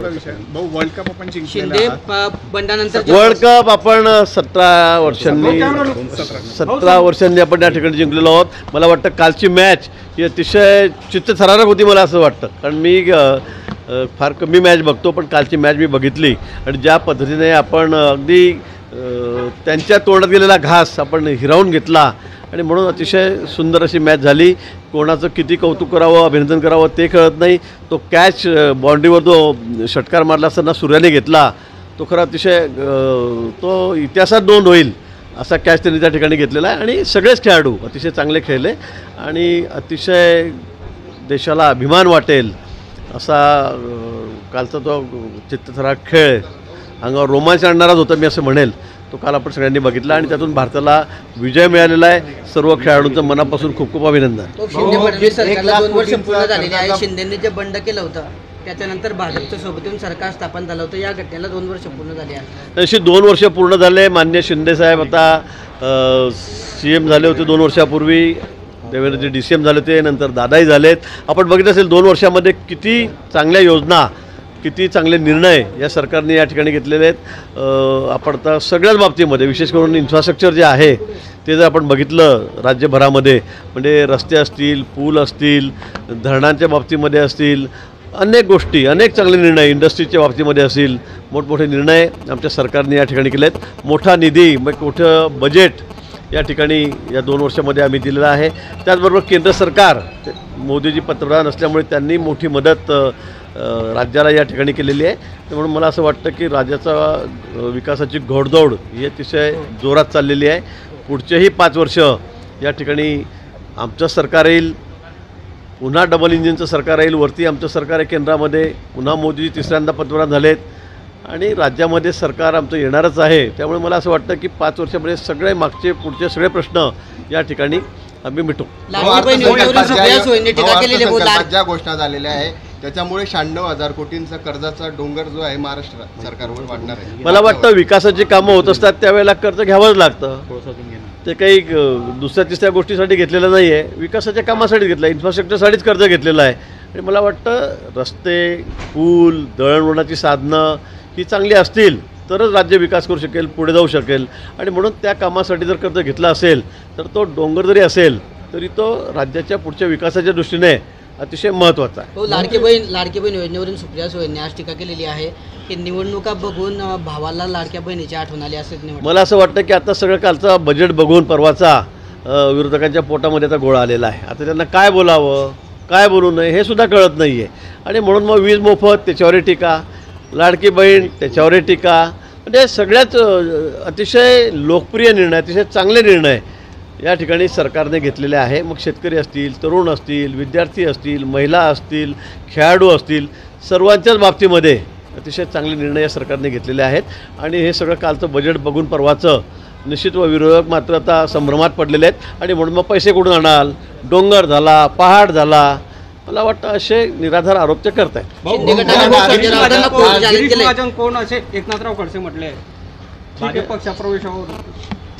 विषय भाऊ, world cup आपण जिंकलेला शिंदे आहात. बंडानंतर वर्ल्ड कप आपण 17 वर्षांनी आपण त्या ठिकाणी जिंकलेलो आहोत. मला वाटतं कालची मॅच ही अतिशय चित्तथरारक होती मला असं वाटतं, कारण मी फार कमी मॅच बघतो, पण कालची मॅच मी बघितली आणि ज्या पद्धतीने आपण अगदी त्यांच्या तोंडात गेलेला घास आपण हिरावून घेतला आणि म्हणून अतिशय सुंदर अशी मॅच झाली. कोणाचं किती कौतुक करावं, अभिनंदन करावं ते कळत नाही. तो कॅच बाउंड्रीवर जो षटकार मारला असताना सूर्याने घेतला, तो खरा अतिशय तो इतिहासात नोंद होईल असा कॅच त्यांनी त्या ठिकाणी घेतलेला आहे. आणि सगळेच खेळाडू अतिशय चांगले खेळले आणि अतिशय देशाला अभिमान वाटेल असा कालचा तो चित्तथरारक खेळ, अंगावर रोमांच आणणाराच होता मी असं म्हणेल. तो काल आपण सगळ्यांनी बघितला आणि त्यातून भारताला विजय मिळालेला आहे. सर्व खेळाडूंचं मनापासून खूप खूप अभिनंदन. शिंदे फडणवीस सरकारला 2 वर्ष पूर्ण झालेली आहे. शिंदेंनी जे बंड केलं होतं त्याच्यानंतर भाजपच्या सोबत येऊन सरकार स्थापन झालं होतं. या घटनेला 2 वर्ष पूर्ण झाली आहे. अशी 2 वर्ष पूर्ण झाले. माननीय शिंदेसाहेब आता CM झाले होते 2 वर्षापूर्वी, देवेंद्रजी DCM झाले होते, नंतर दादाही झालेत. आपण बघितलं असेल 2 वर्षामध्ये किती चांगल्या योजना, किती चांगले निर्णय या सरकारने या ठिकाणी घेतलेले आहेत. आपण तर सगळ्याच बाबतीमध्ये, विशेष करून इन्फ्रास्ट्रक्चर जे आहे ते जर आपण बघितलं राज्यभरामध्ये, म्हणजे रस्ते असतील, पूल असतील, धरणांच्या बाबतीमध्ये असतील, अनेक गोष्टी, अनेक चांगले निर्णय, इंडस्ट्रीच्या बाबतीमध्ये असतील, मोठमोठे निर्णय आमच्या सरकारने या ठिकाणी केले आहेत. मोठा निधी, मग मोठं बजेट या ठिकाणी या 2 वर्षामध्ये आम्ही दिलेलं आहे. त्याचबरोबर केंद्र सरकार, मोदीजी पंतप्रधान असल्यामुळे त्यांनी मोठी मदत राज्याला या ठिकाणी केलेली आहे. म्हणून मला असं वाटतं की राज्याचा विकासाची घोडदौड ही अतिशय जोरात चाललेली आहे. पुढचेही 5 वर्ष या ठिकाणी आमचं सरकार येईल, पुन्हा डबल इंजिनचं सरकार येईल. वरती आमचं सरकार आहे केंद्रामध्ये, पुन्हा मोदीजी तिसऱ्यांदा पंतप्रधान झालेत आणि राज्यामध्ये सरकार आमचं येणारच आहे. त्यामुळे मला असं वाटतं की 5 वर्षामध्ये सगळे मागचे पुढचे सगळे प्रश्न या ठिकाणी आम्ही मिटू. ज्या घोषणा झालेल्या आहे त्याच्यामुळे 96,000 कोटींचा कर्जाचा डोंगर जो आहे महाराष्ट्र सरकारवर वाढणार आहे. मला वाटतं विकासाची कामं होत असतात त्यावेळेला कर्ज घ्यावंच लागतं. ते काही दुसऱ्या तिसऱ्या गोष्टीसाठी घेतलेलं नाही आहे, विकासाच्या कामासाठी घेतलं आहे, इन्फ्रास्ट्रक्चरसाठीच कर्ज घेतलेलं आहे. आणि मला वाटतं रस्ते, पूल, दळणवळणाची साधनं ही चांगली असतील तरच राज्य विकास करू शकेल, पुढे जाऊ शकेल. आणि म्हणून त्या कामासाठी जर कर्ज घेतला असेल तर तो डोंगर जरी असेल तरी तो राज्याच्या पुढच्या विकासाच्या दृष्टीने अतिशय महत्त्वाचा आहे. हो, लाडकी बहीण योजनेवरून सुप्रिया सुळेंनी आज टीका केलेली आहे की निवडणुका बघून भावाला लाडक्या बहिणीची आठवण आली असं. मला असं वाटतं की आता सगळं कालचा बजेट बघून परवाचा विरोधकांच्या पोटामध्ये आता गोळा आलेला आहे. आता त्यांना काय बोलावं, काय बोलू नये हे सुद्धा कळत नाही आहे. आणि म्हणून मग वीज मोफत त्याच्यावरही टीका, लाडकी बहीण त्याच्यावरही टीका, म्हणजे सगळ्याच अतिशय लोकप्रिय निर्णय, अतिशय चांगले निर्णय या ठिकाणी सरकारने घेतलेले आहे. मग शेतकरी असतील, तरुण असतील, विद्यार्थी असतील, महिला असतील, खेळाडू असतील, सर्वांच्याच बाबतीमध्ये अतिशय चांगले निर्णय या सरकारने घेतलेले आहेत. आणि हे सगळं कालचं बजेट बघून परवाचं निश्चित व विरोधक मात्र आता संभ्रमात पडलेले आहेत. आणि म्हणून मग पैसे कुठून आणाल, डोंगर झाला, पहाड झाला, मला वाटतं असे निराधार आरोप ते करत आहेत. कोण असे एकनाथराव खडसे म्हटले भाजप पक्षप्रवेशावर.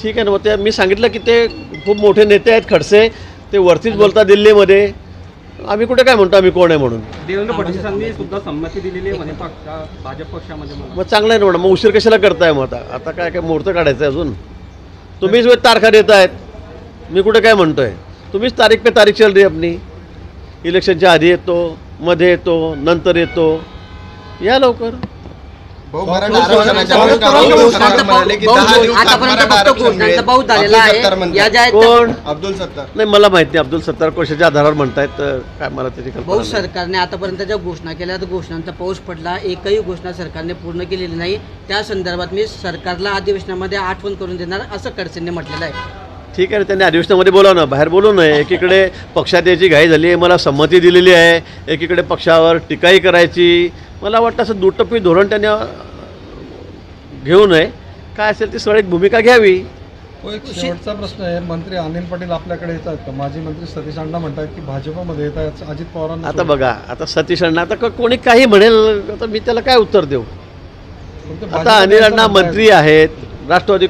ठीक आहे ना, मग ते मी सांगितलं की ते खूप मोठे नेते आहेत खडसे, ते वरतीच बोलतात दिल्लीमध्ये. आम्ही कुठे काय म्हणतो आम्ही कोण आहे म्हणून. देवेंद्र फडणवीसांनी सुद्धा संमती दिलेली आहे म्हणे भाजप पक्षामध्ये. मग चांगलं आहे ना, मग उशीर कशाला करताय. मग आता काय काय मुहूर्त काढायचं आहे अजून. तुम्हीच तारखा देत आहेत, मी कुठे काय म्हणतोय. तुम्हीच तारीख पे तारीख चल रही अपनी. इलेक्शनच्या आधी येतो, मध्ये येतो, नंतर येतो. या लवकर. अब्दुल सत्तार नाही, मला माहिती नाही अब्दुल सत्तार कशाच्या आधारावर म्हणतायत, काय मला त्याची कल्पना भाऊ. सरकारने आतापर्यंत ज्या घोषणा केल्या त्या घोषणांचा पाऊस पडला, एकही घोषणा सरकारने पूर्ण केलेली नाही. त्या संदर्भात मी सरकारला अधिवेशनामध्ये आठवण करून देणार असं खडसेंनी म्हटलेलं आहे. ठीक आहे, त्यांनी अधिवेशनामध्ये बोलावं, बाहेर बोलू नये. एकीकडे पक्षात यायची घाई झाली आहे, मला संमती दिलेली आहे, एकीकडे पक्षावर टीकाही करायची. मला वाटतं असं दुटप्पी धोरण त्यांनी घेऊ नये. काय असेल ती सगळी भूमिका घ्यावी. एक शेवटचा प्रश्न आहे, मंत्री अनिल पाटील आपल्याकडे येतात का? माजी मंत्री सतीश अण्णा म्हणतात की भाजपमध्ये येतात अजित पवारांना. आता बघा, आता सतीश अण्णा, आता कोणी काही म्हणेल, आता मी त्याला काय उत्तर देऊ. आता अनिल अण्णा मंत्री आहेत, राष्ट्रवादी